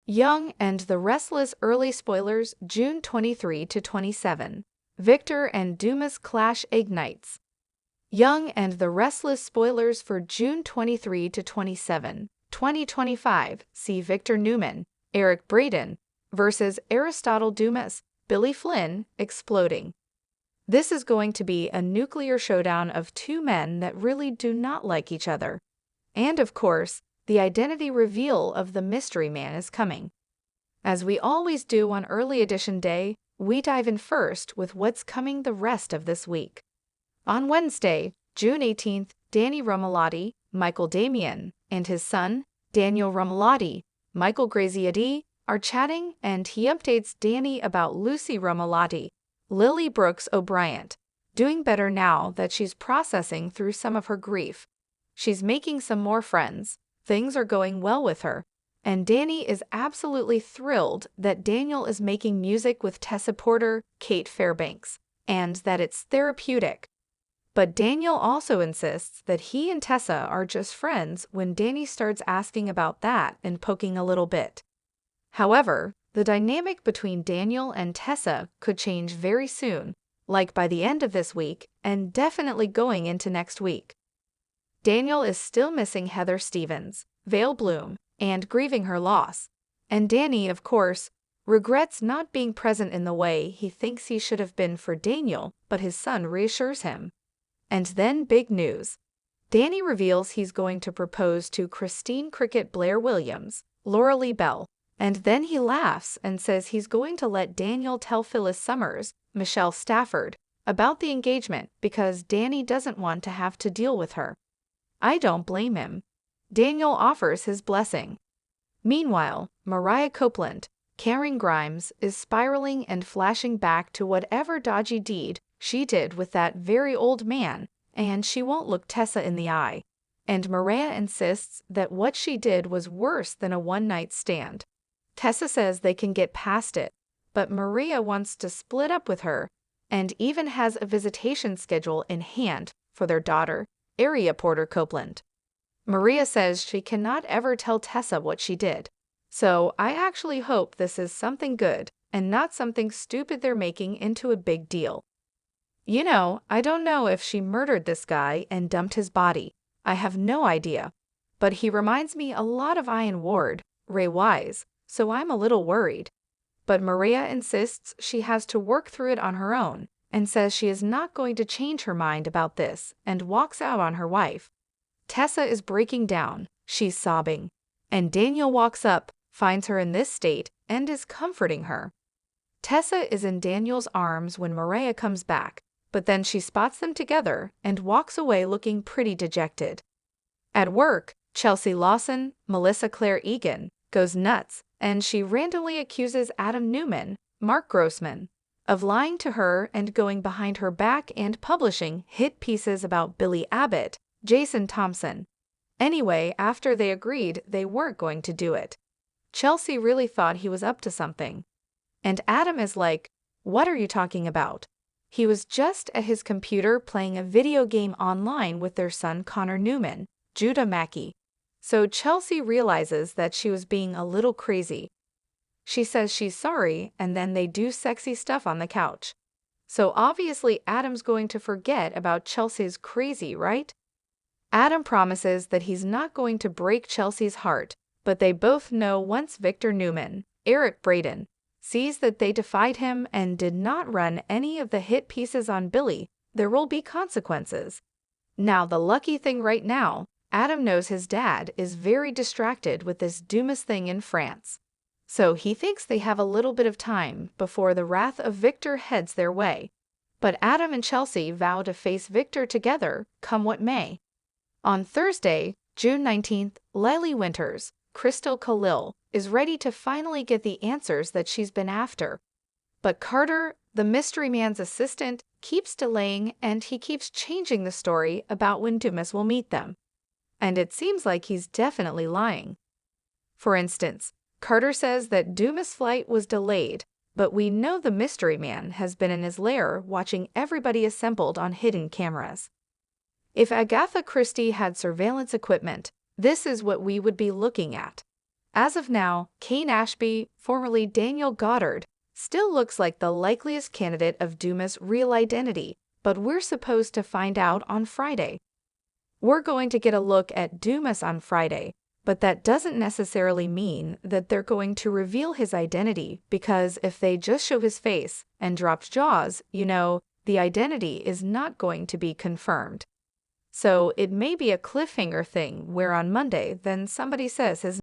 Young and the Restless early spoilers June 23 to 27. Victor and Dumas clash ignites. Young and the Restless spoilers for June 23 to 27, 2025. See Victor Newman, Eric Braeden versus Aristotle Dumas, Billy Flynn, exploding. This is going to be a nuclear showdown of two men that really do not like each other. And of course, the identity reveal of the mystery man is coming. As we always do on early edition day, we dive in first with what's coming the rest of this week. On Wednesday, June 18th, Danny Romalotti, Michael Damian, and his son, Daniel Romalotti, Michael Graziadei, are chatting, and he updates Danny about Lucy Romalotti, Lily Brooks O'Brien, doing better now that she's processing through some of her grief. She's making some more friends, things are going well with her, and Danny is absolutely thrilled that Daniel is making music with Tessa Porter, Kate Fairbanks, and that it's therapeutic. But Daniel also insists that he and Tessa are just friends when Danny starts asking about that and poking a little bit. However, the dynamic between Daniel and Tessa could change very soon, like by the end of this week and definitely going into next week. Daniel is still missing Heather Stevens, Vale Bloom, and grieving her loss. And Danny, of course, regrets not being present in the way he thinks he should have been for Daniel, but his son reassures him. And then big news. Danny reveals he's going to propose to Christine Cricket Blair Williams, Laura Lee Bell, and then he laughs and says he's going to let Daniel tell Phyllis Summers, Michelle Stafford, about the engagement because Danny doesn't want to have to deal with her. I don't blame him. Daniel offers his blessing. Meanwhile, Mariah Copeland, Karen Grimes, is spiraling and flashing back to whatever dodgy deed she did with that very old man, and she won't look Tessa in the eye. And Mariah insists that what she did was worse than a one-night stand. Tessa says they can get past it, but Maria wants to split up with her, and even has a visitation schedule in hand for their daughter, Aria Porter Copeland. Maria says she cannot ever tell Tessa what she did. So I actually hope this is something good and not something stupid they're making into a big deal. You know, I don't know if she murdered this guy and dumped his body. I have no idea. But he reminds me a lot of Ian Ward, Ray Wise, so I'm a little worried. But Maria insists she has to work through it on her own and says she is not going to change her mind about this and walks out on her wife. Tessa is breaking down, she's sobbing, and Daniel walks up, finds her in this state, and is comforting her. Tessa is in Daniel's arms when Maria comes back, but then she spots them together and walks away looking pretty dejected. At work, Chelsea Lawson, Melissa Claire Egan, goes nuts, and she randomly accuses Adam Newman, Mark Grossman, of lying to her and going behind her back and publishing hit pieces about Billy Abbott, Jason Thompson. Anyway, after they agreed they weren't going to do it, Chelsea really thought he was up to something. And Adam is like, "What are you talking about? He was just at his computer playing a video game online with their son Connor Newman, Judah Mackey." So Chelsea realizes that she was being a little crazy. She says she's sorry, and then they do sexy stuff on the couch. So obviously Adam's going to forget about Chelsea's crazy, right? Adam promises that he's not going to break Chelsea's heart, but they both know once Victor Newman, Eric Braeden, sees that they defied him and did not run any of the hit pieces on Billy, there will be consequences. Now the lucky thing right now, Adam knows his dad is very distracted with this Dumas thing in France. So he thinks they have a little bit of time before the wrath of Victor heads their way. But Adam and Chelsea vow to face Victor together, come what may. On Thursday, June 19th, Lily Winters, Crystal Khalil, is ready to finally get the answers that she's been after. But Carter, the mystery man's assistant, keeps delaying, and he keeps changing the story about when Dumas will meet them. And it seems like he's definitely lying. For instance, Carter says that Dumas' flight was delayed, but we know the mystery man has been in his lair watching everybody assembled on hidden cameras. If Agatha Christie had surveillance equipment, this is what we would be looking at. As of now, Kane Ashby, formerly Daniel Goddard, still looks like the likeliest candidate of Dumas' real identity, but we're supposed to find out on Friday. We're going to get a look at Dumas on Friday, but that doesn't necessarily mean that they're going to reveal his identity, because if they just show his face and dropped jaws, the identity is not going to be confirmed. So it may be a cliffhanger thing where on Monday then somebody says his